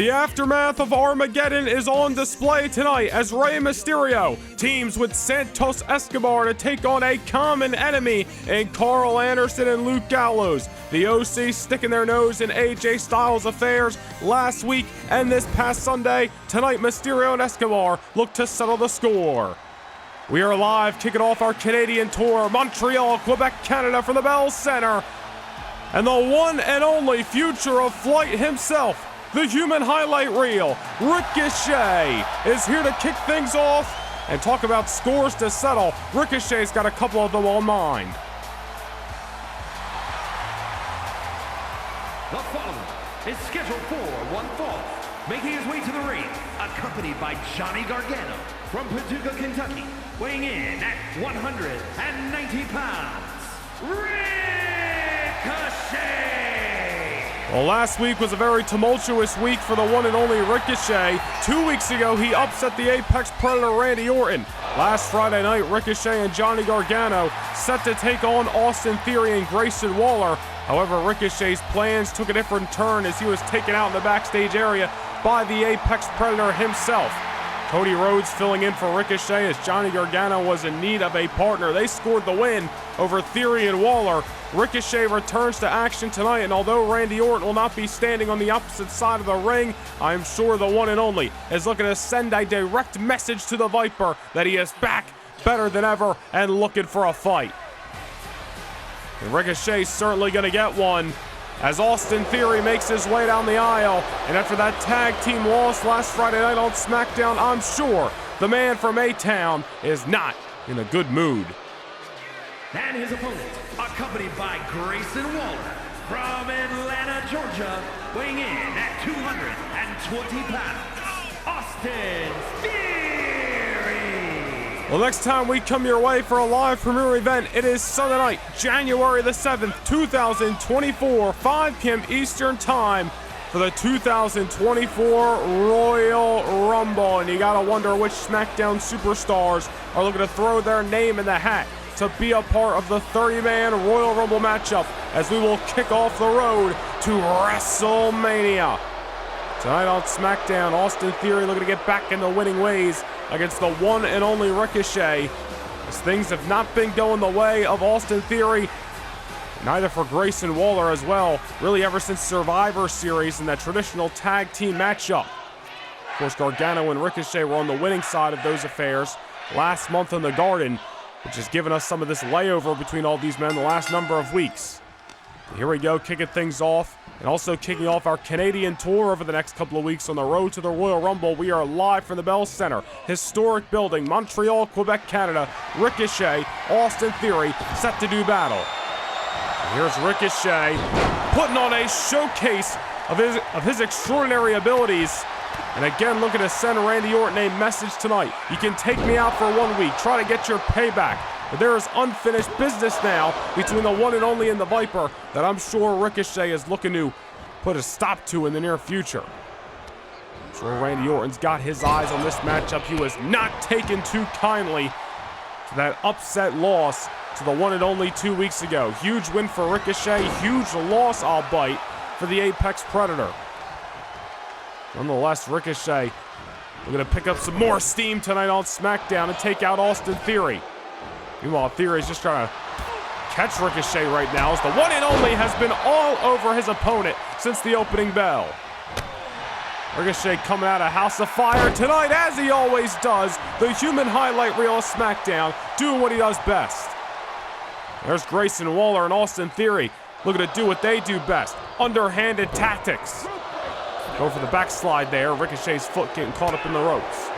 The aftermath of Armageddon is on display tonight as Rey Mysterio teams with Santos Escobar to take on a common enemy in Karl Anderson and Luke Gallows. The OC sticking their nose in AJ Styles' affairs last week and this past Sunday. Tonight, Mysterio and Escobar look to settle the score. We are live, kicking off our Canadian tour, Montreal, Quebec, Canada, from the Bell Center. And the one and only future of flight himself, the human highlight reel, Ricochet, is here to kick things off and talk about scores to settle. Ricochet's got a couple of them on mind. The following is scheduled for one fall, making his way to the ring, accompanied by Johnny Gargano from Paducah, Kentucky, weighing in at 190 pounds, Ricochet! Well, last week was a very tumultuous week for the one and only Ricochet. 2 weeks ago, he upset the Apex Predator Randy Orton. Last Friday night, Ricochet and Johnny Gargano set to take on Austin Theory and Grayson Waller. However, Ricochet's plans took a different turn as he was taken out in the backstage area by the Apex Predator himself. Cody Rhodes filling in for Ricochet as Johnny Gargano was in need of a partner. They scored the win over Theory and Waller. Ricochet returns to action tonight, and although Randy Orton will not be standing on the opposite side of the ring, I'm sure the one and only is looking to send a direct message to the Viper that he is back, better than ever, and looking for a fight. And Ricochet's certainly going to get one as Austin Theory makes his way down the aisle. And after that tag team loss last Friday night on SmackDown, I'm sure the man from A-Town is not in a good mood. And his opponent, accompanied by Grayson Waller from Atlanta, Georgia, weighing in at 220 pounds, Austin Theory! Well, next time we come your way for a live premiere event, it is Sunday night, January the 7th, 2024, 5 p.m. Eastern Time for the 2024 Royal Rumble. And you gotta wonder which SmackDown superstars are looking to throw their name in the hat to be a part of the 30-man Royal Rumble matchup as we will kick off the road to WrestleMania. Tonight on SmackDown, Austin Theory looking to get back in the winning ways against the one and only Ricochet, as things have not been going the way of Austin Theory, neither for Grayson Waller as well, really ever since Survivor Series and that traditional tag team matchup. Of course, Gargano and Ricochet were on the winning side of those affairs last month in the Garden, which has given us some of this layover between all these men the last number of weeks. Here we go, kicking things off, and also kicking off our Canadian tour over the next couple of weeks on the road to the Royal Rumble. We are live from the Bell Center, historic building, Montreal, Quebec, Canada. Ricochet, Austin Theory, set to do battle. And here's Ricochet putting on a showcase of his extraordinary abilities. And again, looking to send Randy Orton a message tonight. You can take me out for 1 week, try to get your payback. But there is unfinished business now between the one and only and the Viper that I'm sure Ricochet is looking to put a stop to in the near future. I'm sure Randy Orton's got his eyes on this matchup. He was not taken too kindly to that upset loss to the one and only 2 weeks ago. Huge win for Ricochet, huge loss, albeit, for the Apex Predator. Nonetheless, Ricochet, we're going to pick up some more steam tonight on SmackDown and take out Austin Theory. Meanwhile, Theory's just trying to catch Ricochet right now as the one and only has been all over his opponent since the opening bell. Ricochet coming out of House of Fire tonight, as he always does. The human highlight reel of SmackDown, doing what he does best. There's Grayson Waller and Austin Theory looking to do what they do best, underhanded tactics. Go for the backslide there. Ricochet's foot getting caught up in the ropes.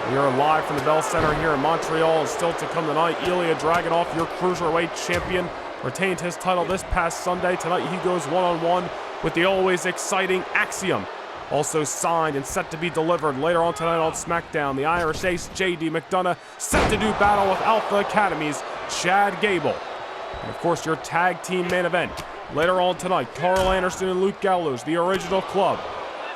We are live from the Bell Center here in Montreal, and still to come tonight, Ilya Dragunov, your Cruiserweight champion, retained his title this past Sunday. Tonight he goes one-on-one with the always exciting Axiom. Also signed and set to be delivered later on tonight on SmackDown. The Irish Ace, J.D. McDonough, set to do battle with Alpha Academy's Chad Gable. And of course, your tag team main event later on tonight, Karl Anderson and Luke Gallows, the original club,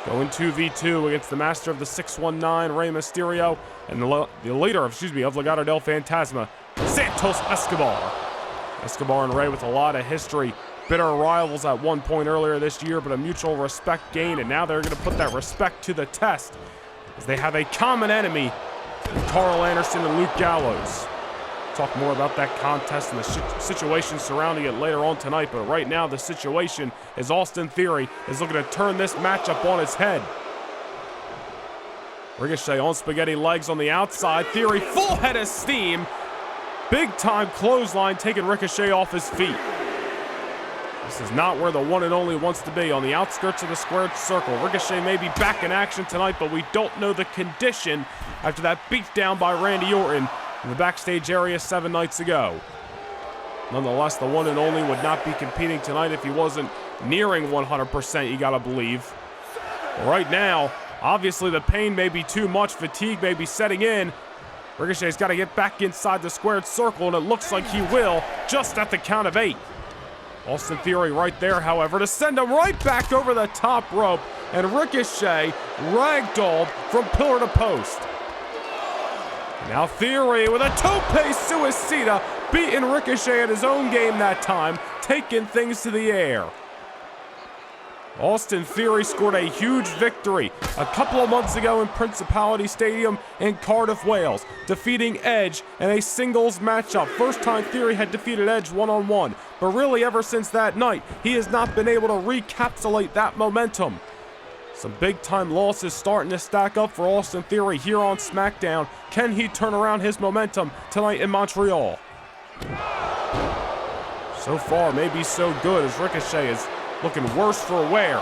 going 2v2 against the master of the 619, Rey Mysterio, and the leader of Legado del Fantasma, Santos Escobar. Escobar and Rey with a lot of history bitter rivals at one point earlier this year, but a mutual respect gained, and now they're going to put that respect to the test as they have a common enemy, Karl Anderson and Luke Gallows. Talk more about that contest and the situation surrounding it later on tonight, but right now the situation is Austin Theory is looking to turn this matchup on its head. Ricochet on spaghetti legs on the outside. Theory full head of steam. Big time clothesline taking Ricochet off his feet. This is not where the one and only wants to be, on the outskirts of the squared circle. Ricochet may be back in action tonight, but we don't know the condition after that beatdown by Randy Orton in the backstage area 7 nights ago. Nonetheless, the one and only would not be competing tonight if he wasn't nearing 100%, you gotta believe. Right now, obviously the pain may be too much, fatigue may be setting in. Ricochet's got to get back inside the squared circle, and it looks like he will, just at the count of 8. Austin Theory right there, however, to send him right back over the top rope, and Ricochet ragdolled from pillar to post. Now Theory with a tope suicida, beating Ricochet at his own game that time, taking things to the air. Austin Theory scored a huge victory a couple of months ago in Principality Stadium in Cardiff, Wales, defeating Edge in a singles matchup. First time Theory had defeated Edge one-on-one, but really ever since that night, he has not been able to recapsulate that momentum. Some big-time losses starting to stack up for Austin Theory here on SmackDown. Can he turn around his momentum tonight in Montreal? So far, maybe so good, as Ricochet is looking worse for wear.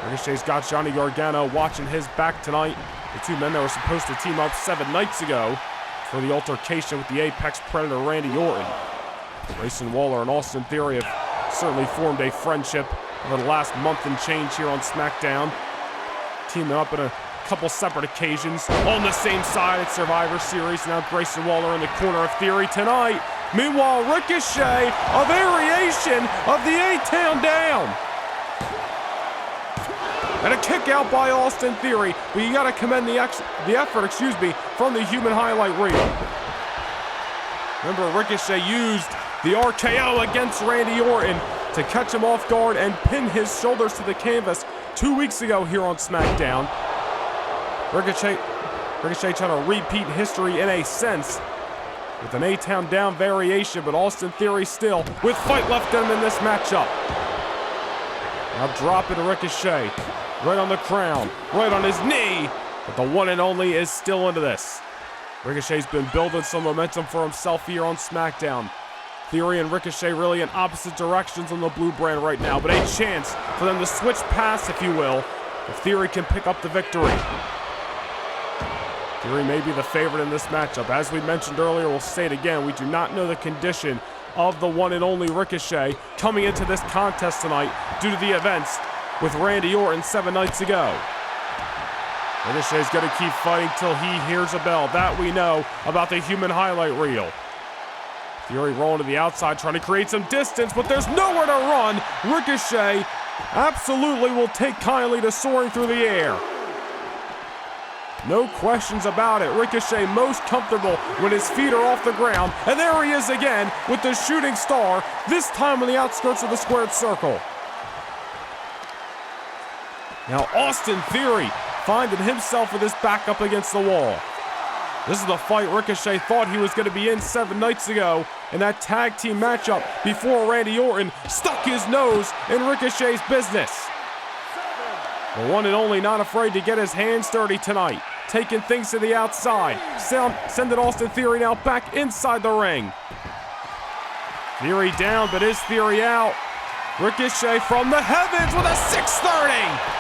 Ricochet's got Johnny Gargano watching his back tonight. The two men that were supposed to team up 7 nights ago for the altercation with the Apex Predator Randy Orton. Grayson Waller and Austin Theory have certainly formed a friendship over the last month and change here on SmackDown. Teaming up in a couple separate occasions on the same side at Survivor Series. Now Grayson Waller in the corner of Theory tonight. Meanwhile, Ricochet, a variation of the A-Town down. And a kick out by Austin Theory, but you gotta commend the effort, from the human highlight reel. Remember, Ricochet used the RKO against Randy Orton to catch him off guard and pin his shoulders to the canvas 2 weeks ago here on SmackDown. Ricochet trying to repeat history in a sense with an A-Town down variation, but Austin Theory still with fight left in him in this matchup. Now dropping Ricochet right on the crown, right on his knee, but the one and only is still into this. Ricochet's been building some momentum for himself here on SmackDown. Theory and Ricochet really in opposite directions on the blue brand right now, but a chance for them to switch paths, if you will, if Theory can pick up the victory. Theory may be the favorite in this matchup. As we mentioned earlier, we'll say it again, we do not know the condition of the one and only Ricochet coming into this contest tonight due to the events with Randy Orton 7 nights ago. Ricochet's going to keep fighting till he hears a bell. That we know about the human highlight reel. Theory rolling to the outside, trying to create some distance, but there's nowhere to run. Ricochet absolutely will take kindly to soaring through the air. No questions about it. Ricochet most comfortable when his feet are off the ground. And there he is again with the shooting star, this time on the outskirts of the squared circle. Now Austin Theory finding himself with his back up against the wall. This is the fight Ricochet thought he was going to be in 7 nights ago in that tag team matchup before Randy Orton stuck his nose in Ricochet's business. The one and only not afraid to get his hands dirty tonight, taking things to the outside, sending Austin Theory now back inside the ring. Theory down, but is Theory out? Ricochet from the heavens with a 630!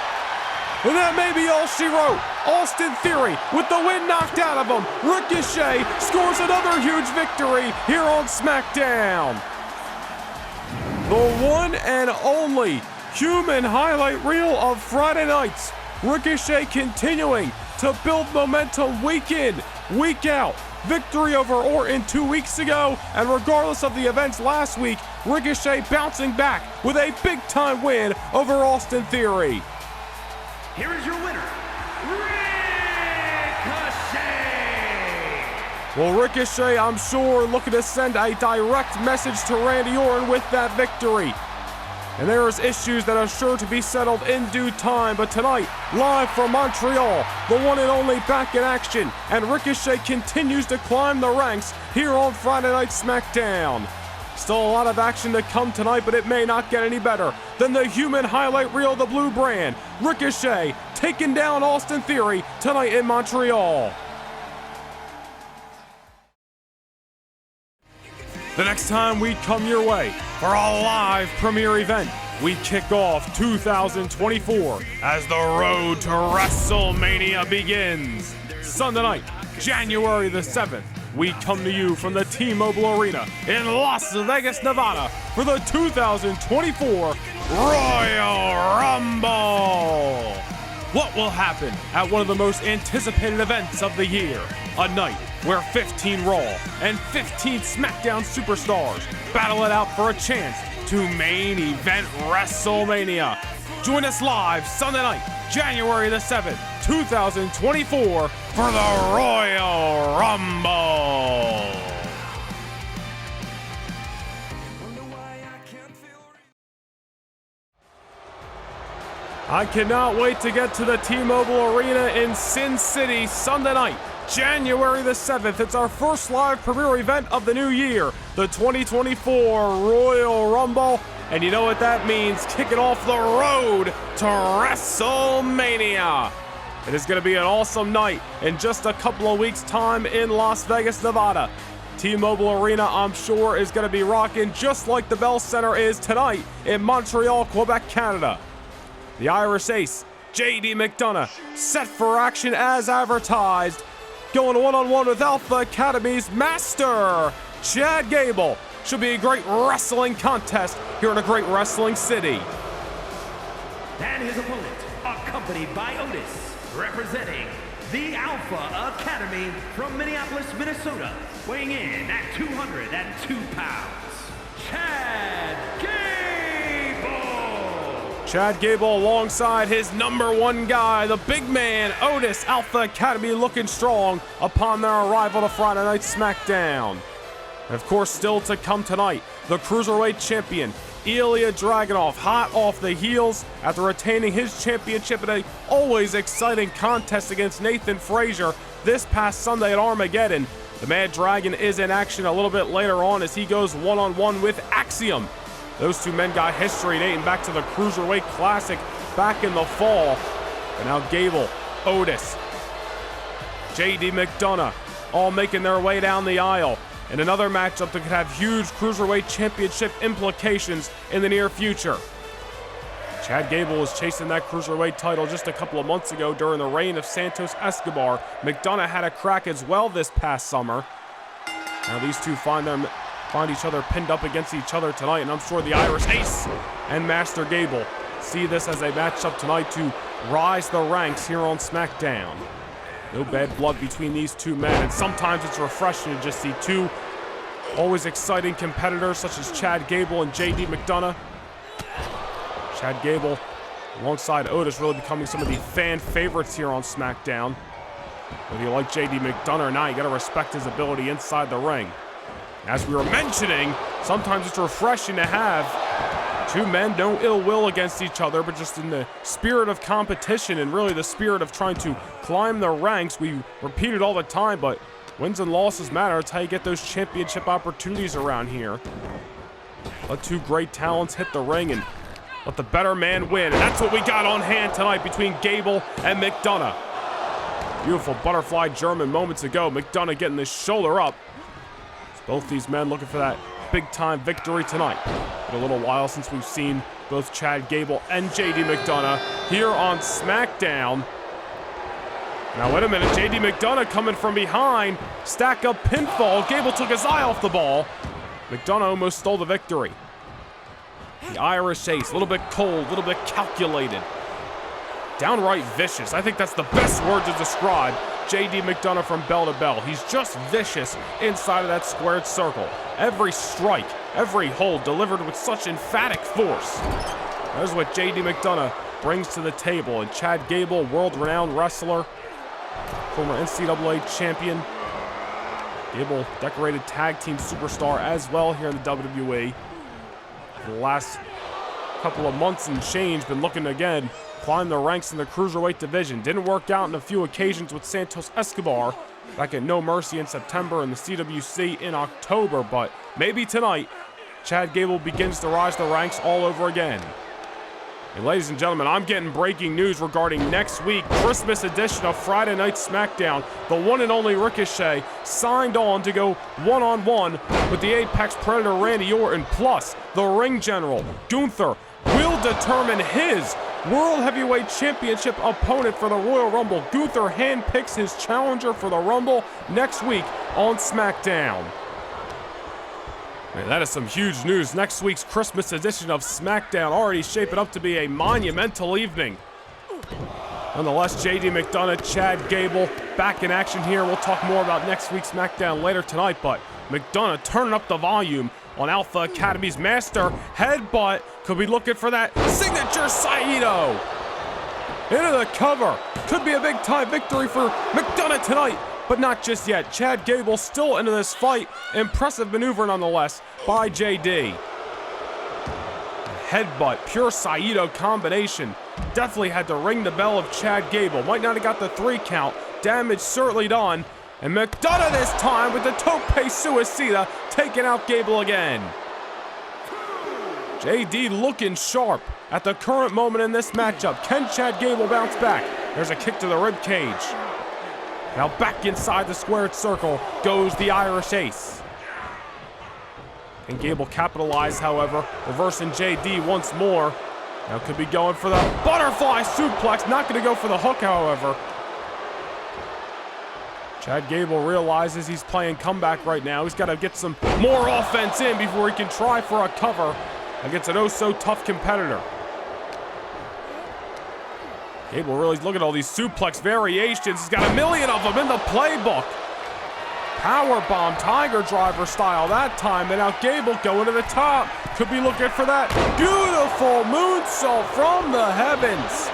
And that may be all she wrote. Austin Theory with the wind knocked out of him. Ricochet scores another huge victory here on SmackDown. The one and only human highlight reel of Friday nights. Ricochet continuing to build momentum week in, week out. Victory over Orton 2 weeks ago, and regardless of the events last week, Ricochet bouncing back with a big-time win over Austin Theory. Here is your winner, Ricochet! Well, Ricochet, I'm sure, looking to send a direct message to Randy Orton with that victory. And there is issues that are sure to be settled in due time, but tonight, live from Montreal, the one and only back in action, and Ricochet continues to climb the ranks here on Friday Night SmackDown. Still a lot of action to come tonight, but it may not get any better than the human highlight reel of the blue brand. Ricochet taking down Austin Theory tonight in Montreal. The next time we come your way for a live premiere event, we kick off 2024 as the road to WrestleMania begins. Sunday night, January the 7th, we come to you from the T-Mobile Arena in Las Vegas, Nevada for the 2024 Royal Rumble. What will happen at one of the most anticipated events of the year? A night where 15 Raw and 15 SmackDown superstars battle it out for a chance to main event WrestleMania. Join us live Sunday night, January the 7th, 2024 for the Royal Rumble. I cannot wait to get to the T-Mobile Arena in Sin City Sunday night, January the 7th. It's our first live premiere event of the new year, the 2024 Royal Rumble. And you know what that means, kicking off the road to WrestleMania. It is going to be an awesome night in just a couple of weeks' time in Las Vegas, Nevada. T-Mobile Arena, I'm sure, is going to be rocking just like the Bell Center is tonight in Montreal, Quebec, Canada. The Irish Ace, JD McDonough, set for action as advertised. Going one-on-one with Alpha Academy's master, Chad Gable. Should be a great wrestling contest here in a great wrestling city. And his opponent, accompanied by Otis, representing the Alpha Academy from Minneapolis, Minnesota, weighing in at 202 pounds, Chad Gable. Chad Gable alongside his number one guy, the big man, Otis, Alpha Academy looking strong upon their arrival to Friday Night SmackDown. And of course, still to come tonight, the Cruiserweight Champion, Ilya Dragunov, hot off the heels after retaining his championship in a always exciting contest against Nathan Frazier this past Sunday at Armageddon. The Mad Dragon is in action a little bit later on as he goes one-on-one with Axiom. Those two men got history dating back to the Cruiserweight Classic back in the fall. And now Gable, Otis, JD McDonough all making their way down the aisle in another matchup that could have huge Cruiserweight Championship implications in the near future. Chad Gable was chasing that Cruiserweight title just a couple of months ago during the reign of Santos Escobar. McDonough had a crack as well this past summer. Now these two find each other pinned up against each other tonight, and I'm sure the Irish Ace and Master Gable see this as a matchup tonight to rise the ranks here on SmackDown. No bad blood between these two men, and sometimes it's refreshing to just see two always exciting competitors such as Chad Gable and JD McDonough. Chad Gable alongside Otis really becoming some of the fan favorites here on SmackDown. Whether you like JD McDonough or not, you gotta respect his ability inside the ring. As we were mentioning, sometimes it's refreshing to have two men, no ill will against each other, but just in the spirit of competition and really the spirit of trying to climb the ranks. We repeat it all the time, but wins and losses matter. That's how you get those championship opportunities around here. Let two great talents hit the ring and let the better man win. And that's what we got on hand tonight between Gable and McDonough. Beautiful butterfly German moments ago. McDonough getting the shoulder up. Both these men looking for that big-time victory tonight. Been a little while since we've seen both Chad Gable and JD McDonough here on SmackDown. Now, wait a minute. JD McDonough coming from behind. Stack up pinfall. Gable took his eye off the ball. McDonough almost stole the victory. The Irish Ace, a little bit cold, a little bit calculated. Downright vicious. I think that's the best word to describe JD McDonough from bell to bell. He's just vicious inside of that squared circle. Every strike, every hold delivered with such emphatic force. That is what JD McDonough brings to the table. And Chad Gable, world-renowned wrestler, former NCAA champion. Gable, decorated tag team superstar as well here in the WWE. For the last couple of months and change, been looking to again climb the ranks in the cruiserweight division. Didn't work out in a few occasions with Santos Escobar back at No Mercy in September and the CWC in October, but maybe tonight, Chad Gable begins to rise the ranks all over again. And ladies and gentlemen, I'm getting breaking news regarding next week, Christmas edition of Friday Night SmackDown. The one and only Ricochet signed on to go one-on-one with the Apex Predator Randy Orton, plus the Ring General, Gunther, will determine his World Heavyweight Championship opponent for the Royal Rumble. Gunther handpicks his challenger for the Rumble next week on SmackDown. Man, that is some huge news. Next week's Christmas edition of SmackDown already shaping up to be a monumental evening. Nonetheless, JD McDonough, Chad Gable back in action here. We'll talk more about next week's SmackDown later tonight, but McDonough turning up the volume on Alpha Academy's master. Headbutt, could be looking for that signature Saito. Into the cover. Could be a big time victory for McDonough tonight, but not just yet. Chad Gable still into this fight. Impressive maneuver nonetheless by JD. Headbutt, pure Saito combination. Definitely had to ring the bell of Chad Gable. Might not have got the 3 count. Damage certainly done. And McDonough this time with the tope suicida, taking out Gable again. JD looking sharp at the current moment in this matchup. Can Chad Gable bounce back? There's a kick to the rib cage. Now back inside the squared circle goes the Irish Ace. And Gable capitalized, however, reversing JD once more. Now could be going for the butterfly suplex. Not going to go for the hook, however. Chad Gable realizes he's playing comeback right now. He's got to get some more offense in before he can try for a cover against an oh-so-tough competitor. Gable really looking at all these suplex variations. He's got a million of them in the playbook. Powerbomb, Tiger Driver style that time. And now Gable going to the top. Could be looking for that beautiful moonsault from the heavens.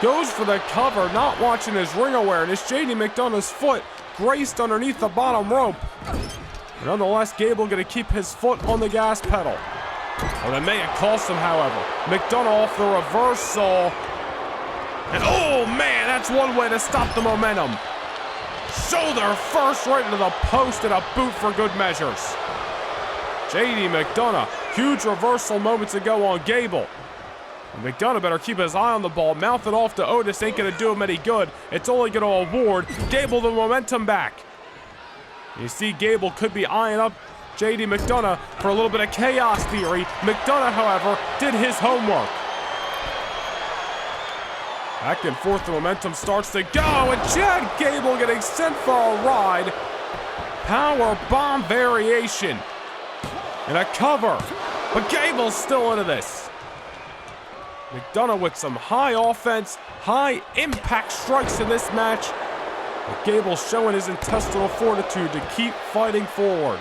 Goes for the cover, not watching his ring awareness. JD McDonough's foot graced underneath the bottom rope. But nonetheless, Gable going to keep his foot on the gas pedal. Well, that may have cost him, however. McDonough off the reversal. And oh man, that's one way to stop the momentum. Shoulder first right into the post and a boot for good measures. JD McDonough, huge reversal moments ago on Gable. And McDonough better keep his eye on the ball. Mouth it off to Otis ain't going to do him any good. It's only going to award Gable the momentum back. You see Gable could be eyeing up JD McDonough for a little bit of chaos theory. McDonough, however, did his homework. Back and forth, the momentum starts to go, and Chad Gable getting sent for a ride. Power bomb variation. And a cover. But Gable's still into this. McDonough with some high offense, high impact strikes in this match. But Gable's showing his intestinal fortitude to keep fighting forward.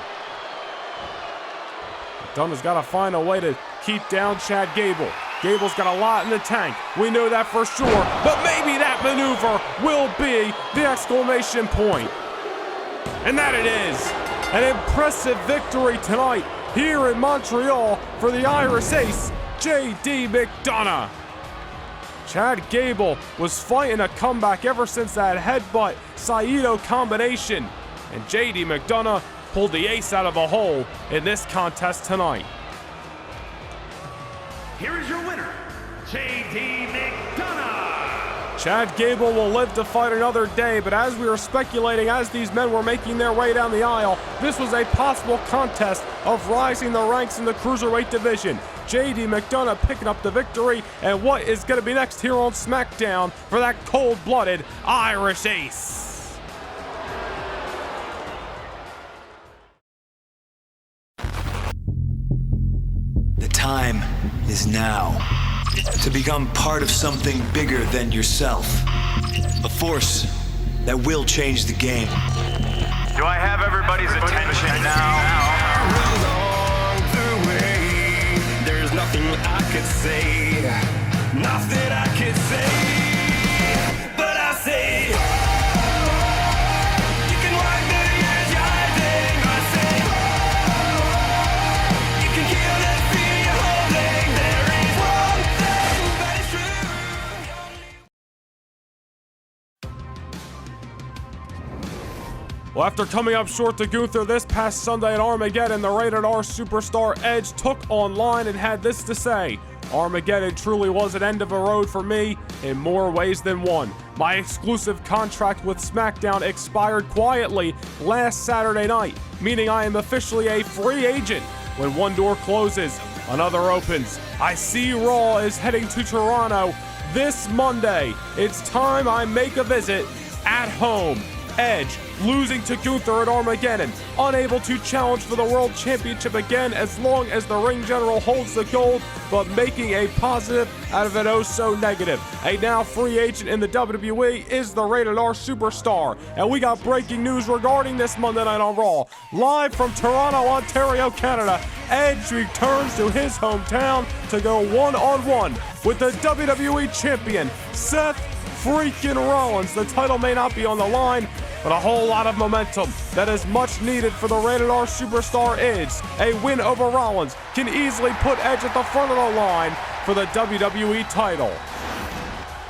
McDonough's got to find a way to keep down Chad Gable. Gable's got a lot in the tank. We know that for sure. But maybe that maneuver will be the exclamation point. And that it is. An impressive victory tonight here in Montreal for the Irish Ace, JD McDonough. Chad Gable was fighting a comeback ever since that headbutt Saito combination. And JD McDonough pulled the ace out of a hole in this contest tonight. Here is your winner, JD McDonough. Chad Gable will live to fight another day, but as we were speculating, as these men were making their way down the aisle, this was a possible contest of rising the ranks in the cruiserweight division. JD McDonough picking up the victory, and what is going to be next here on SmackDown for that cold-blooded Irish Ace? The time is now to become part of something bigger than yourself. A force that will change the game. Do I have everybody's attention now? Along the way, there's nothing I could say, nothing I could say, but I say, you can wipe it Well, after coming up short to Gunther this past Sunday at Armageddon, the Rated R superstar Edge took online and had this to say: Armageddon truly was an end of a road for me in more ways than one. My exclusive contract with SmackDown expired quietly last Saturday night, meaning I am officially a free agent. When one door closes, another opens. I see Raw is heading to Toronto this Monday. It's time I make a visit at home. Edge losing to Gunther at Armageddon, unable to challenge for the World Championship again as long as the ring general holds the gold, but making a positive out of an oh-so-negative. A now free agent in the WWE is the Rated R superstar, and we got breaking news regarding this Monday Night on Raw. Live from Toronto, Ontario, Canada, Edge returns to his hometown to go one-on-one with the WWE Champion, Seth freaking Rollins. The title may not be on the line, but a whole lot of momentum that is much needed for the Rated R superstar is. A win over Rollins can easily put Edge at the front of the line for the WWE title.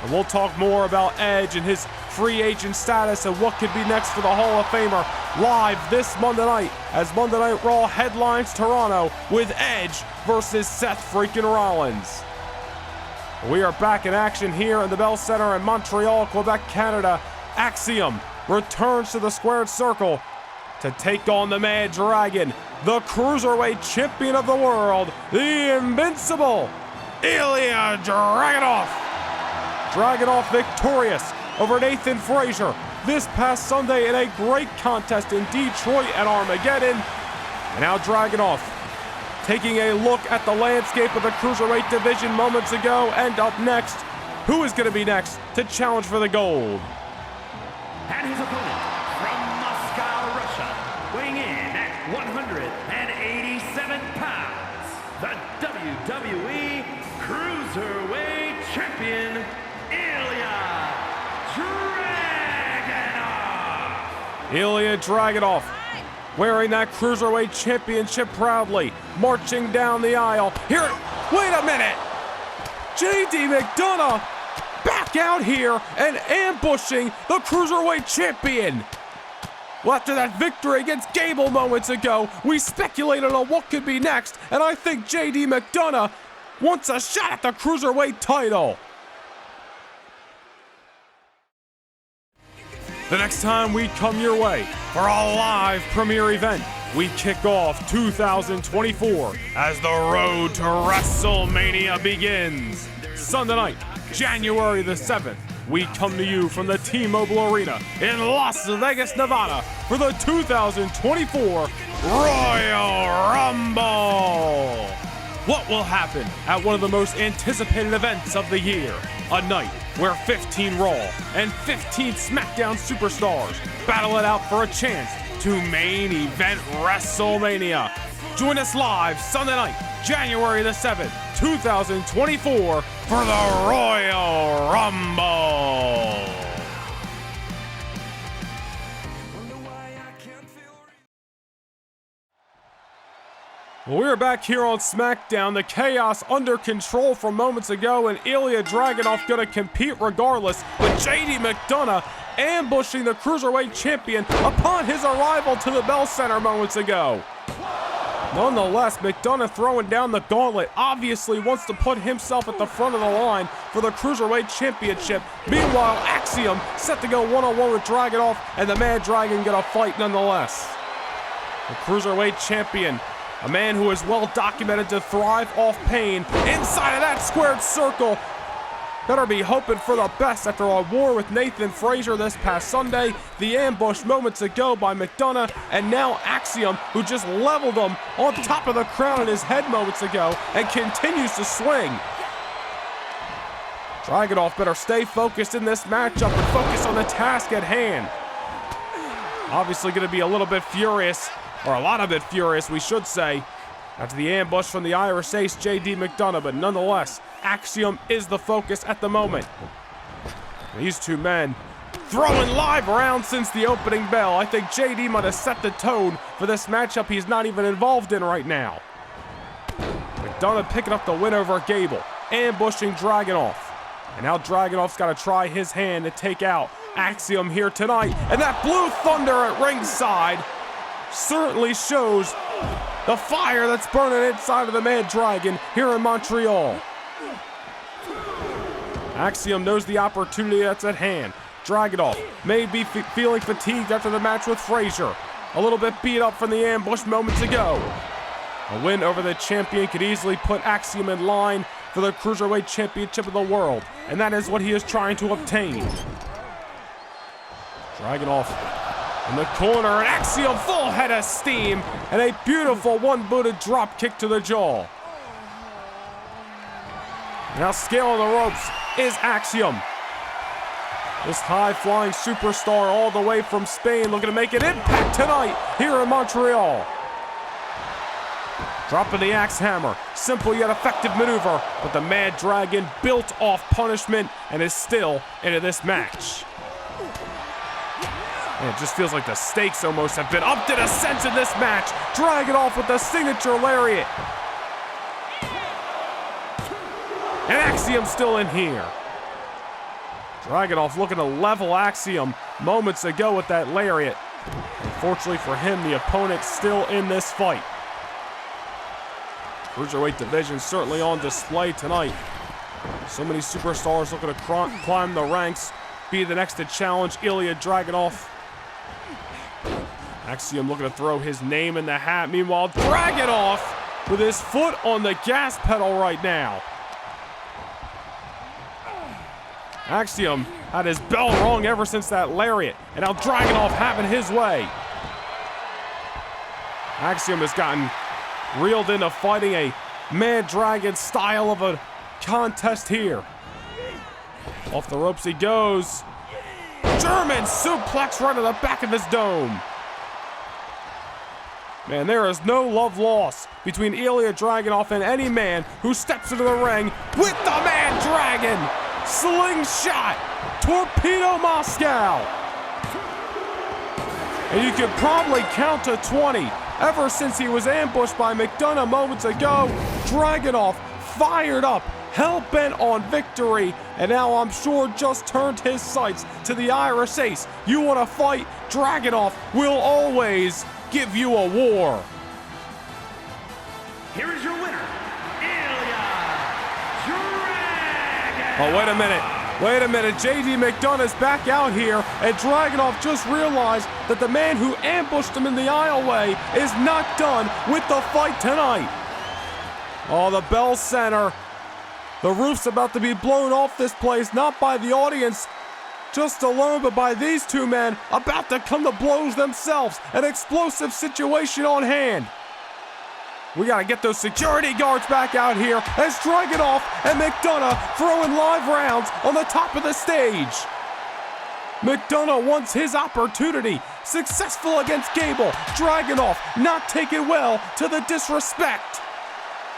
And we'll talk more about Edge and his free agent status and what could be next for the Hall of Famer live this Monday night as Monday Night Raw headlines Toronto with Edge versus Seth freaking Rollins. We are back in action here in the Bell Center in Montreal, Quebec, Canada. Axiom returns to the squared circle to take on the Mad Dragon, the Cruiserweight Champion of the world, the Invincible Ilya Dragunov. Dragunov victorious over Nathan Frazier this past Sunday in a great contest in Detroit at Armageddon. And now Dragunov taking a look at the landscape of the Cruiserweight division moments ago, and up next, who is going to be next to challenge for the gold? And his opponent from Moscow, Russia, weighing in at 187 pounds, the WWE Cruiserweight Champion, Ilya Dragunov. Ilya Dragunov, wearing that Cruiserweight Championship proudly, marching down the aisle. Here, wait a minute! JD McDonough back out here and ambushing the Cruiserweight Champion. Well, after that victory against Gable moments ago, we speculated on what could be next, and I think JD McDonough wants a shot at the Cruiserweight title. The next time we come your way for a live premiere event, we kick off 2024 as the road to WrestleMania begins. Sunday night, January the 7th, we come to you from the T-Mobile Arena in Las Vegas, Nevada for the 2024 Royal Rumble. What will happen at one of the most anticipated events of the year? A night where 15 Raw and 15 SmackDown superstars battle it out for a chance to main event WrestleMania. Join us live Sunday night, January the 7th, 2024 for the Royal Rumble. Well, we're back here on SmackDown. The chaos under control from moments ago, and Ilya Dragunov gonna compete regardless, but JD McDonough ambushing the Cruiserweight Champion upon his arrival to the Bell Center moments ago. Nonetheless, McDonough throwing down the gauntlet, obviously wants to put himself at the front of the line for the Cruiserweight Championship. Meanwhile, Axiom set to go one-on-one with Dragunov, and the Mad Dragon gonna fight nonetheless. The Cruiserweight Champion, a man who is well documented to thrive off pain, inside of that squared circle. Better be hoping for the best after a war with Nathan Frazier this past Sunday, the ambush moments ago by McDonough, and now Axiom, who just leveled him on top of the crown in his head moments ago and continues to swing. Dragunov better stay focused in this matchup and focus on the task at hand. Obviously going to be a little bit furious, or a lot of it furious, we should say, after the ambush from the Irish Ace, JD McDonough, but nonetheless, Axiom is the focus at the moment. These two men throwing live rounds since the opening bell. I think JD might have set the tone for this matchup he's not even involved in right now. McDonough picking up the win over Gable, ambushing Dragunov. And now Dragunov's got to try his hand to take out Axiom here tonight. And that Blue Thunder at ringside certainly shows the fire that's burning inside of the Mad Dragon here in Montreal. Axiom knows the opportunity that's at hand. Dragunov may be feeling fatigued after the match with Frazier. A little bit beat up from the ambush moments ago. A win over the champion could easily put Axiom in line for the Cruiserweight Championship of the world, and that is what he is trying to obtain. Dragunov in the corner, and Axiom full head of steam, and a beautiful one-booted drop kick to the jaw. Now scaling the ropes is Axiom. This high-flying superstar all the way from Spain looking to make an impact tonight here in Montreal. Dropping the axe hammer, simple yet effective maneuver, but the Mad Dragon built off punishment and is still into this match. And it just feels like the stakes almost have been upped in a sense in this match. Dragunov with the signature lariat. And Axiom still in here. Dragunov looking to level Axiom moments ago with that lariat. Unfortunately for him, the opponent still in this fight. Cruiserweight division certainly on display tonight. So many superstars looking to climb the ranks, be the next to challenge Ilya Dragunov. Axiom looking to throw his name in the hat. Meanwhile, Dragunov with his foot on the gas pedal right now. Axiom had his bell rung ever since that lariat, and now Dragunov having his way. Axiom has gotten reeled into fighting a Mad Dragon style of a contest here. Off the ropes he goes. German suplex right to the back of his dome. Man, there is no love lost between Ilya Dragunov and any man who steps into the ring with the Mad Dragon. Slingshot, Torpedo Moscow. And you could probably count to 20. Ever since he was ambushed by McDonough moments ago, Dragunov fired up, hell-bent on victory, and now I'm sure just turned his sights to the Irish Ace. You want to fight? Dragunov will always give you a war. Here is your winner, Ilya Dragunov. Oh, wait a minute. Wait a minute, J.D. McDonough's back out here, and Dragunov just realized that the man who ambushed him in the aisleway is not done with the fight tonight. Oh, the Bell Center. The roof's about to be blown off this place, not by the audience just alone, but by these two men about to come to blows themselves. An explosive situation on hand. We gotta get those security guards back out here as Dragunov and McDonough throwing live rounds on the top of the stage. McDonough wants his opportunity. Successful against Gable. Dragunov not taking well to the disrespect.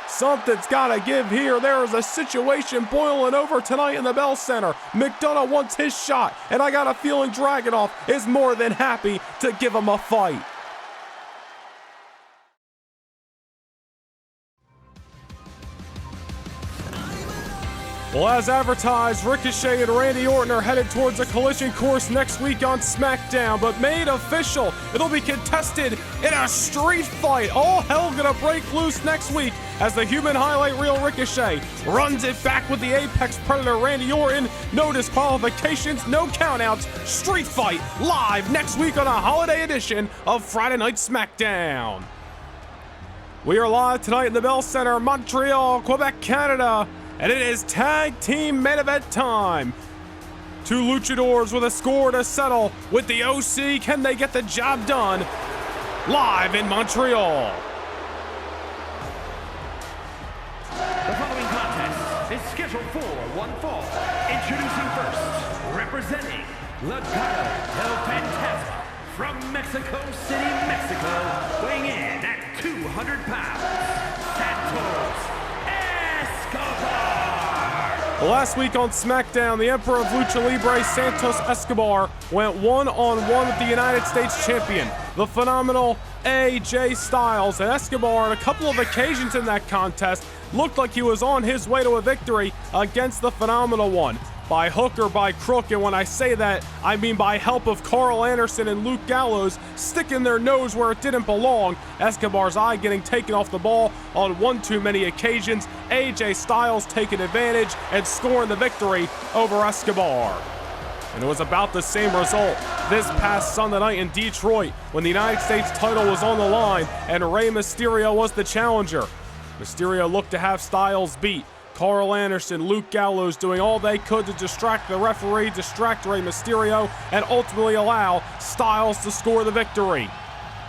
Something's gotta give here. There is a situation boiling over tonight in the Bell Center. McDonough wants his shot, and I got a feeling Dragunov is more than happy to give him a fight. Well, as advertised, Ricochet and Randy Orton are headed towards a collision course next week on SmackDown, but made official, it'll be contested in a street fight. All hell gonna break loose next week as the human highlight reel Ricochet runs it back with the Apex Predator Randy Orton. No disqualifications, no countouts. Street fight live next week on a holiday edition of Friday Night SmackDown. We are live tonight in the Bell Center, Montreal, Quebec, Canada. And it is tag team main event time. Two luchadors with a score to settle with the OC. Can they get the job done? Live in Montreal. The following contest is scheduled for one fall. Introducing first, representing Legado del Fantasma from Mexico City, Mexico, weighing in at 200 pounds, Santos. Last week on SmackDown, the Emperor of Lucha Libre, Santos Escobar, went one-on-one with the United States Champion, the phenomenal AJ Styles. And Escobar, on a couple of occasions in that contest, looked like he was on his way to a victory against the Phenomenal One. by hook or by crook, and when I say that, I mean by help of Karl Anderson and Luke Gallows sticking their nose where it didn't belong. Escobar's eye getting taken off the ball on one too many occasions. AJ Styles taking advantage and scoring the victory over Escobar. And it was about the same result this past Sunday night in Detroit when the United States title was on the line and Rey Mysterio was the challenger. Mysterio looked to have Styles beat. Karl Anderson, Luke Gallows doing all they could to distract the referee, distract Rey Mysterio, and ultimately allow Styles to score the victory.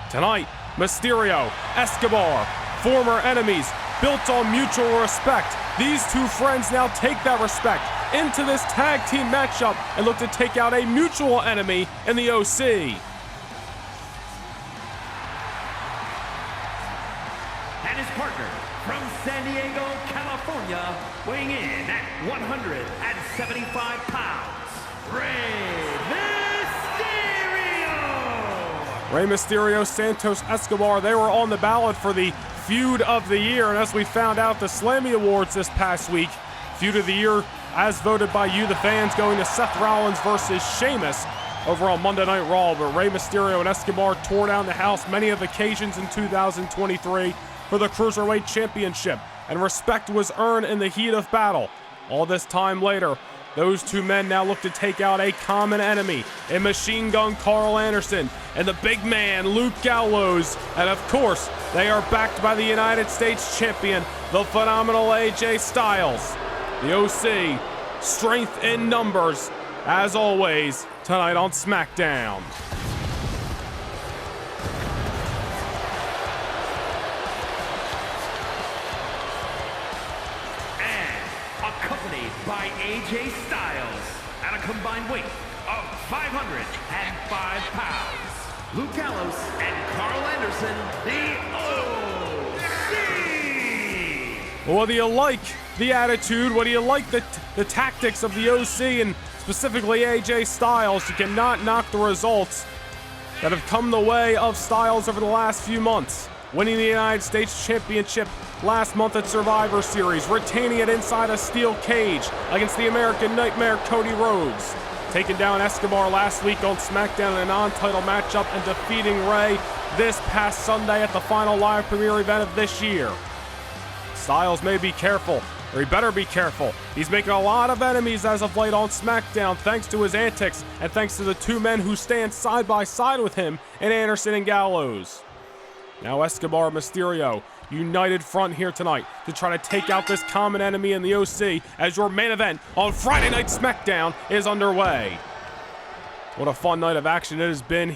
Tonight, Mysterio, Escobar, former enemies, built on mutual respect. These two friends now take that respect into this tag team matchup and look to take out a mutual enemy in the OC. And his partner from San Diego, California, weighing in at 175 pounds, Rey Mysterio! Rey Mysterio, Santos, Escobar, they were on the ballot for the Feud of the Year, and as we found out the Slammy Awards this past week, Feud of the Year, as voted by you, the fans, going to Seth Rollins versus Sheamus over on Monday Night Raw, but Rey Mysterio and Escobar tore down the house many of occasions in 2023 for the Cruiserweight Championship, and respect was earned in the heat of battle. All this time later, those two men now look to take out a common enemy in Machine Gun Karl Anderson and the big man Luke Gallows, and of course, they are backed by the United States Champion, the phenomenal AJ Styles. The OC, strength in numbers, as always, tonight on SmackDown. Accompanied by AJ Styles at a combined weight of 505 pounds, Luke Gallows and Karl Anderson, the OC! Well, whether you like the attitude, whether you like the tactics of the OC and specifically AJ Styles, you cannot knock the results that have come the way of Styles over the last few months. Winning the United States Championship last month at Survivor Series, retaining it inside a steel cage against the American Nightmare Cody Rhodes, taking down Escobar last week on SmackDown in a non-title matchup and defeating Rey this past Sunday at the final live premiere event of this year. Styles may be careful, or he better be careful. He's making a lot of enemies as of late on SmackDown thanks to his antics and thanks to the two men who stand side by side with him in Anderson and Gallows. Now Escobar and Mysterio, united front here tonight to try to take out this common enemy in the OC as your main event on Friday Night SmackDown is underway. What a fun night of action it has been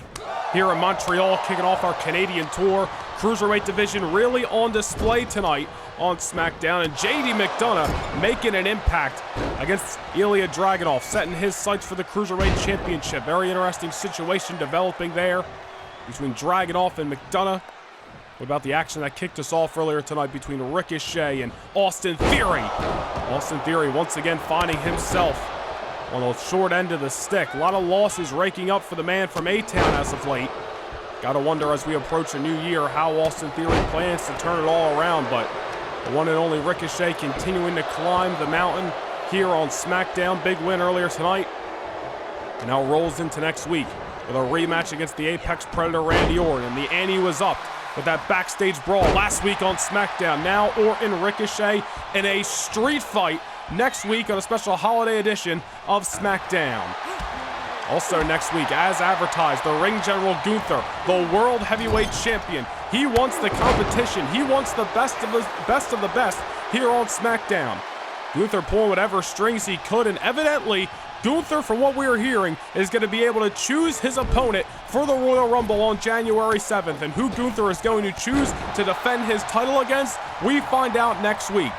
here in Montreal, kicking off our Canadian tour. Cruiserweight division really on display tonight on SmackDown, and JD McDonough making an impact against Ilya Dragunov, setting his sights for the Cruiserweight Championship. Very interesting situation developing there between Dragunov and McDonough. What about the action that kicked us off earlier tonight between Ricochet and Austin Theory? Austin Theory once again finding himself on the short end of the stick. A lot of losses raking up for the man from A-Town as of late. Gotta wonder as we approach a new year how Austin Theory plans to turn it all around, but the one and only Ricochet continuing to climb the mountain here on SmackDown. Big win earlier tonight, and now rolls into next week with a rematch against the Apex Predator Randy Orton, and the ante was up with that backstage brawl last week on SmackDown. Now Orton and Ricochet in a street fight next week on a special holiday edition of SmackDown. Also next week, as advertised, the Ring General Gunther, the World Heavyweight Champion. He wants the competition. He wants the best of the best here on SmackDown. Gunther pulling whatever strings he could, and evidently Gunther, from what we're hearing, is going to be able to choose his opponent for the Royal Rumble on January 7th. And who Gunther is going to choose to defend his title against, we find out next week.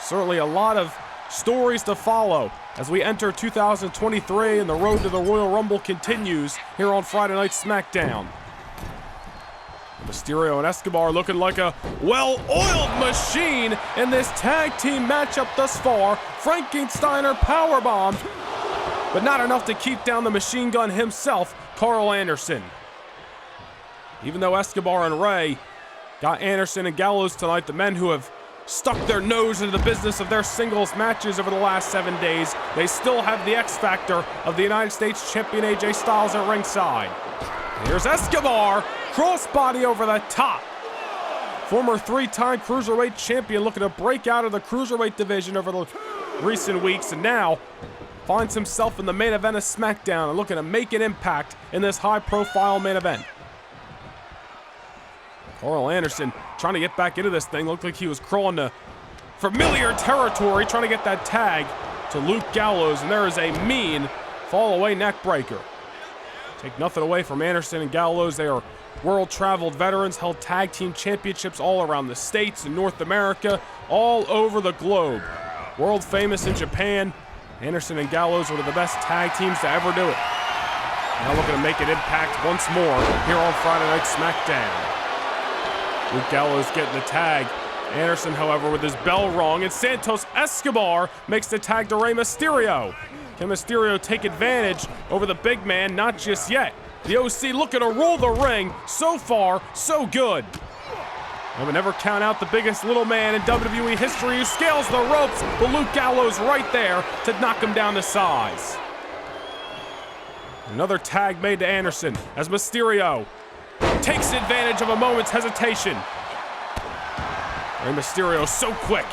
Certainly a lot of stories to follow as we enter 2023 and the road to the Royal Rumble continues here on Friday Night SmackDown. Mysterio and Escobar looking like a well-oiled machine in this tag team matchup thus far. Frankensteiner powerbomb, but not enough to keep down the machine gun himself, Karl Anderson. Even though Escobar and Rey got Anderson and Gallows tonight, the men who have stuck their nose into the business of their singles matches over the last 7 days, they still have the X factor of the United States champion AJ Styles at ringside. And here's Escobar, crossbody over the top. Former 3-time Cruiserweight champion looking to break out of the Cruiserweight division over the recent weeks, and now finds himself in the main event of SmackDown and looking to make an impact in this high-profile main event. Karl Anderson trying to get back into this thing. Looked like he was crawling to familiar territory, trying to get that tag to Luke Gallows, and there is a mean fall-away neck breaker. Take nothing away from Anderson and Gallows. They are world-traveled veterans, held tag team championships all around the States and North America, all over the globe. World famous in Japan. Anderson and Gallows are one of the best tag teams to ever do it. Now looking to make an impact once more here on Friday Night SmackDown. Luke Gallows getting the tag. Anderson, however, with his bell rung, and Santos Escobar makes the tag to Rey Mysterio. Can Mysterio take advantage over the big man? Not just yet. The OC looking to rule the ring. So far, so good. I would never count out the biggest little man in WWE history who scales the ropes, but Luke Gallows right there to knock him down to size. Another tag made to Anderson as Mysterio takes advantage of a moment's hesitation. Rey Mysterio so quick.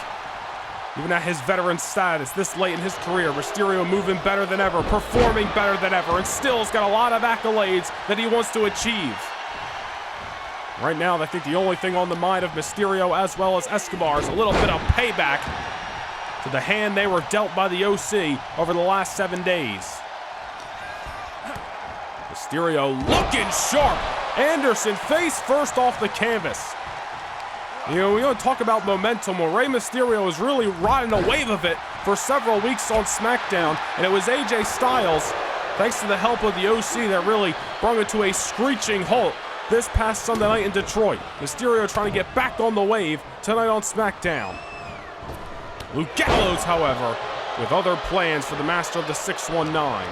Even at his veteran status this late in his career, Mysterio moving better than ever, performing better than ever, and still's got a lot of accolades that he wants to achieve. Right now, I think the only thing on the mind of Mysterio as well as Escobar is a little bit of payback to the hand they were dealt by the OC over the last 7 days. Mysterio looking sharp. Anderson face first off the canvas. You know, we don't talk about momentum. Well, Rey Mysterio was really riding a wave of it for several weeks on SmackDown, and it was AJ Styles, thanks to the help of the OC, that really brought it to a screeching halt this past Sunday night in Detroit. Mysterio trying to get back on the wave tonight on SmackDown. Luke Gallows, however, with other plans for the master of the 619.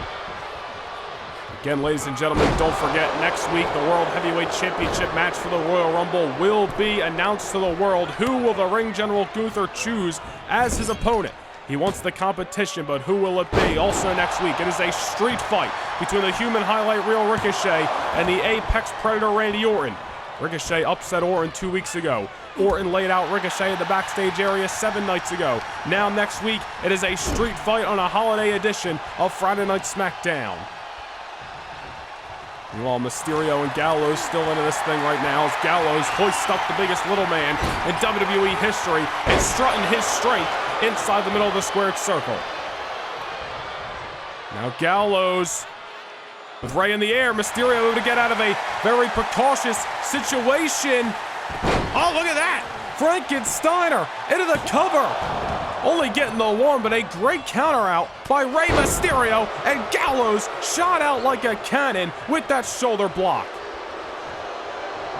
Again, ladies and gentlemen, don't forget, next week the World Heavyweight Championship match for the Royal Rumble will be announced to the world. Who will the ring general Gunther choose as his opponent? He wants the competition, but who will it be? Also next week, it is a street fight between the human highlight reel Ricochet and the Apex Predator Randy Orton. Ricochet upset Orton 2 weeks ago. Orton laid out Ricochet in the backstage area 7 nights ago. Now next week, it is a street fight on a holiday edition of Friday Night SmackDown. Meanwhile, Mysterio and Gallows still into this thing right now as Gallows hoists up the biggest little man in WWE history and strutting his strength inside the middle of the squared circle. Now Gallows with Rey in the air. Mysterio able to get out of a very precautious situation. Oh, look at that! Frankensteiner into the cover. Only getting the one, but a great counter out by Rey Mysterio, and Gallows shot out like a cannon with that shoulder block.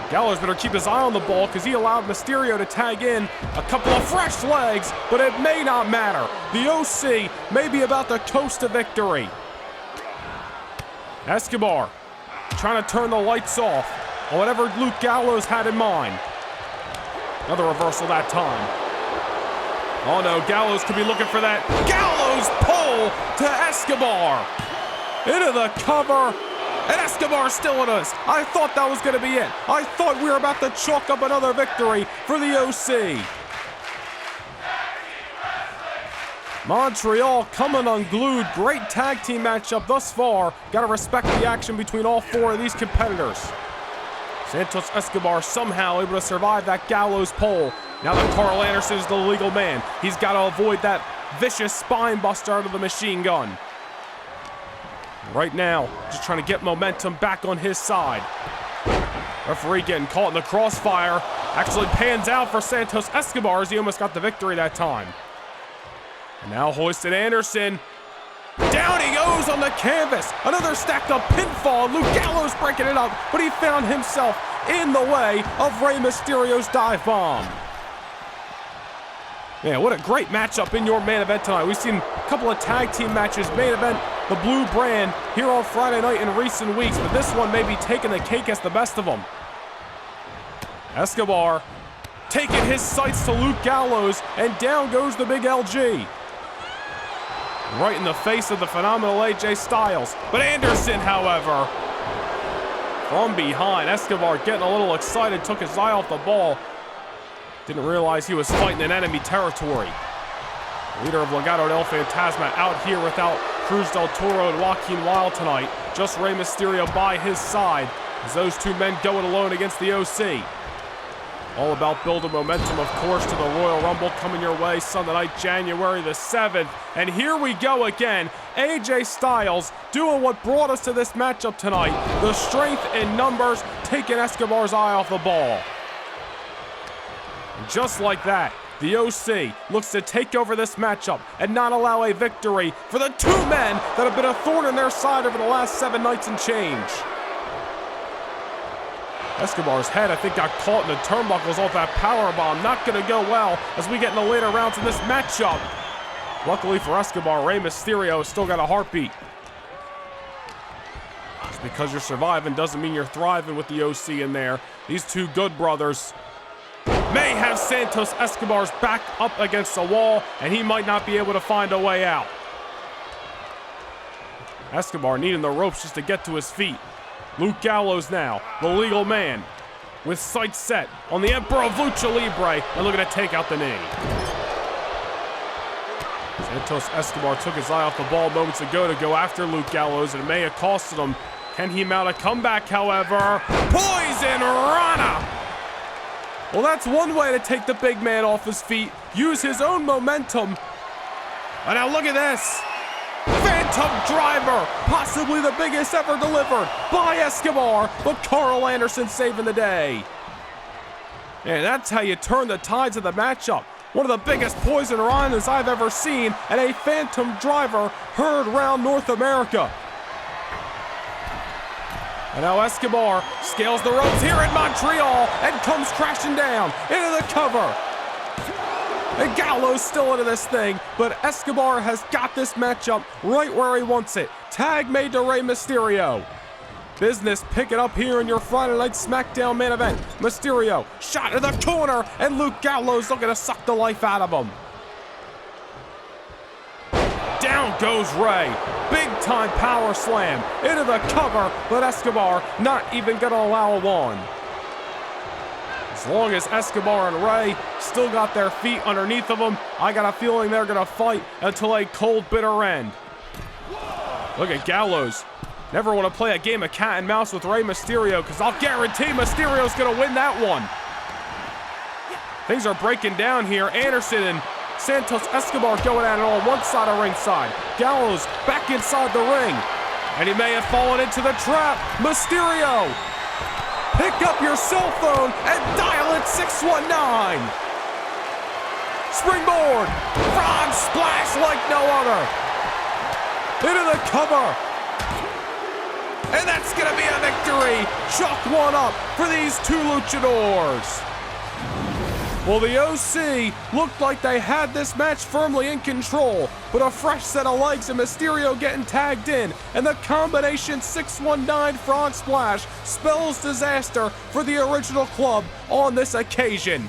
Gallows better keep his eye on the ball because he allowed Mysterio to tag in a couple of fresh legs, but it may not matter. The OC may be about to coast to victory. Escobar trying to turn the lights off on whatever Luke Gallows had in mind. Another reversal that time. Oh no, Gallows could be looking for that. Gallows pull to Escobar. Into the cover. And Escobar still with us. I thought that was going to be it. I thought we were about to chalk up another victory for the OC. Montreal coming unglued. Great tag team matchup thus far. Got to respect the action between all 4 of these competitors. Santos Escobar somehow able to survive that Gallows pole. Now that Karl Anderson is the legal man, he's got to avoid that vicious spine buster out of the machine gun. Right now, just trying to get momentum back on his side. Referee getting caught in the crossfire. Actually pans out for Santos Escobar as he almost got the victory that time. And now hoisted Anderson. Down he goes on the canvas. Another stacked up pinfall. Luke Gallows breaking it up, but he found himself in the way of Rey Mysterio's dive bomb. Man, what a great matchup in your main event tonight. We've seen a couple of tag team matches, main event, the blue brand, here on Friday night in recent weeks, but this one may be taking the cake as the best of them. Escobar taking his sights to Luke Gallows, and down goes the big LG. Right in the face of the phenomenal AJ Styles. But Anderson, however, from behind, Escobar getting a little excited, took his eye off the ball. Didn't realize he was fighting in enemy territory. Leader of Legado del Fantasma out here without Cruz del Toro and Joaquin Wilde tonight. Just Rey Mysterio by his side as those two men go it alone against the OC. All about building momentum, of course, to the Royal Rumble coming your way Sunday night, January the 7th. And here we go again. AJ Styles doing what brought us to this matchup tonight. The strength in numbers, taking Escobar's eye off the ball. And just like that, the OC looks to take over this matchup and not allow a victory for the two men that have been a thorn in their side over the last 7 nights and change. Escobar's head, I think, got caught in the turnbuckles off that powerbomb. Not going to go well as we get in the later rounds in this matchup. Luckily for Escobar, Rey Mysterio has still got a heartbeat. Just because you're surviving doesn't mean you're thriving with the OC in there. These two good brothers may have Santos Escobar's back up against the wall, and he might not be able to find a way out. Escobar needing the ropes just to get to his feet. Luke Gallows now, the legal man, with sights set on the Emperor of Lucha Libre, and looking to take out the knee. Santos Escobar took his eye off the ball moments ago to go after Luke Gallows, and it may have costed him. Can he mount a comeback, however? Poison Rana! Well, that's one way to take the big man off his feet, use his own momentum. And now look at this. Phantom Driver, possibly the biggest ever delivered by Escobar, but Karl Anderson saving the day. And that's how you turn the tides of the matchup. One of the biggest poison Ranas I've ever seen, and a Phantom Driver heard around North America. And now Escobar scales the ropes here in Montreal and comes crashing down into the cover. And Gallows still into this thing, but Escobar has got this matchup right where he wants it. Tag made to Rey Mysterio. Business picking up here in your Friday Night SmackDown main event. Mysterio shot in the corner, and Luke Gallows looking to suck the life out of him. Down goes Rey. Big time power slam into the cover, but Escobar not even gonna allow a one. As long as Escobar and Rey still got their feet underneath of them, I got a feeling they're gonna fight until a cold, bitter end. Look at Gallows. Never want to play a game of cat and mouse with Rey Mysterio, because I'll guarantee Mysterio's gonna win that one. Things are breaking down here. Anderson and Santos Escobar going at it on one side of ringside. Gallows back inside the ring. And he may have fallen into the trap. Mysterio! Pick up your cell phone and dial it 619. Springboard. Frog splash like no other. Into the cover. And that's going to be a victory. Chalk one up for these two luchadors. Well, the OC looked like they had this match firmly in control, but a fresh set of legs and Mysterio getting tagged in, and the combination 619 frog splash spells disaster for the original club on this occasion.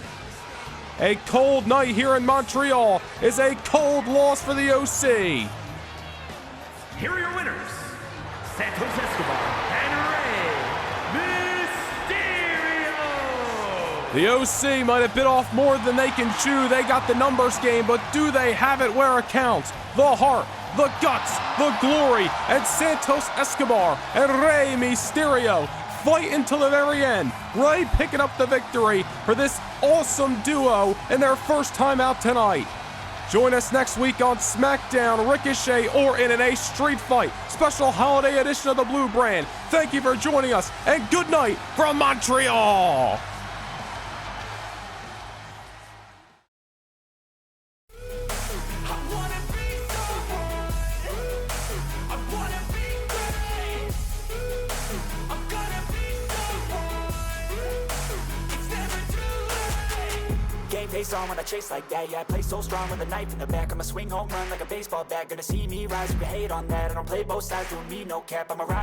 A cold night here in Montreal is a cold loss for the OC. Here are your winners, Santos Escobar and Rey Mysterio. The OC might have bit off more than they can chew. They got the numbers game, but do they have it where it counts? The heart, the guts, the glory, and Santos Escobar and Rey Mysterio fight until the very end. Rey picking up the victory for this awesome duo in their first time out tonight. Join us next week on SmackDown, Ricochet, or in a street fight. Special holiday edition of the Blue Brand. Thank you for joining us, and good night from Montreal. Game face on when I chase like that. Yeah, I play so strong with a knife in the back. I'ma swing home run like a baseball bat. Gonna see me rise if you hate on that. I don't play both sides, doing me no cap. I'm a ride.